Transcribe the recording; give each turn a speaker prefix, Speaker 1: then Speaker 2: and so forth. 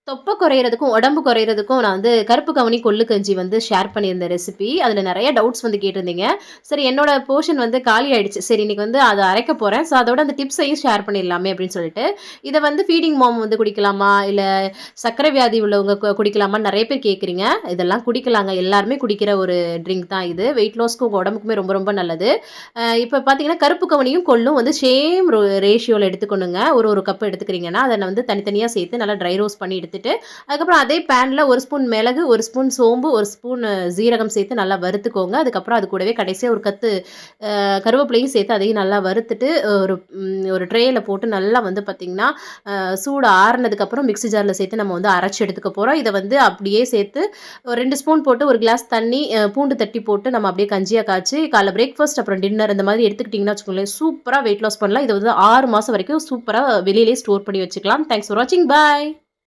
Speaker 1: தொப்பை குறையிறதுக்கும், உடம்பு குறையிறதுக்கும் நான் வந்து கருப்பு கவுனி கொள்ளு கஞ்சி வந்து ஷேர் பண்ணியிருந்தேன் ரெசிபி. அதில நெறைய டவுட்ஸ் வந்து கேட்டிருந்தீங்க. சரி என்னோட போர்ஷன் வந்து காலி ஆயிடுச்சு. சரி இன்னைக்கு வந்து அத அரைக்க போறேன். ஸோ அதோட அந்த டிப்ஸையும் ஷேர் பண்ணிடலாமே அப்படின்னு சொல்லிட்டு, இத வந்து ஃபீடிங் மாம் வந்து குடிக்கலாமா? இல்ல சர்க்கரை வியாதி உள்ளவங்க குடிக்கலாமான்னு நெறைய பேர் கேட்குறீங்க. இதெல்லாம் குடிக்கலாங்க. எல்லாருமே குடிக்கிற ஒரு ட்ரிங்க் தான் இது. வெயிட் லாஸ்க்கு உங்க உடம்புக்குமே ரொம்ப ரொம்ப நல்லது. இப்ப பார்த்தீங்கன்னா, கருப்பு கவுனியும், கொள்ளும் வந்து சேம் ரேஷியோல எடுத்துக்கணுங்க. ஒரு கப் எடுத்துக்கிறீங்கன்னா, அத வந்து தனித்தனியா சேர்த்து நல்லா ட்ரை ரோஸ்ட் பண்ணி எடுத்துட்டு, அதுக்கப்புறம் அதே பேன்ல 1 ஸ்பூன் மிளகு, 1 ஸ்பூன் சோம்பு, 1 ஸ்பூன் ஜீரகம் சேர்த்து நல்லா வறுத்துக்கோங்க. அதுக்கப்புறம் அது கூடவே கடைசியா ஒரு கத்து கருவேப்பிலையும் சேர்த்து அதையும் நல்லா வறுத்துட்டு, ஒரு ட்ரேல போட்டு நல்லா வந்து பார்த்தீங்கன்னா, சூடு ஆறுனதுக்கப்புறம் மிக்ஸி ஜார்ல சேர்த்து நம்ம வந்து அரைச்சு எடுத்துக்க போறோம். இத வந்து அப்படியே சேர்த்து ஒரு 2 ஸ்பூன் போட்டு, 1 கிளாஸ் தண்ணி, பூண்டு தட்டி போட்டு நம்ம அப்படியே கஞ்சியா காய்ச்சி காலைல பிரேக்ஃபாஸ்ட் அப்புறம் டின்னர் இந்த மாதிரி எடுத்துக்கிட்டீங்கன்னா வச்சுக்கோங்களேன், சூப்பரா வெயிட் லாஸ் பண்ணலாம். இத வந்து 6 மாசம் வரைக்கும் சூப்பரா வெளியிலேயே ஸ்டோர் பண்ணி வச்சுக்கலாம். தேங்க்ஸ் ஃபார் வாட்சிங். பாய்.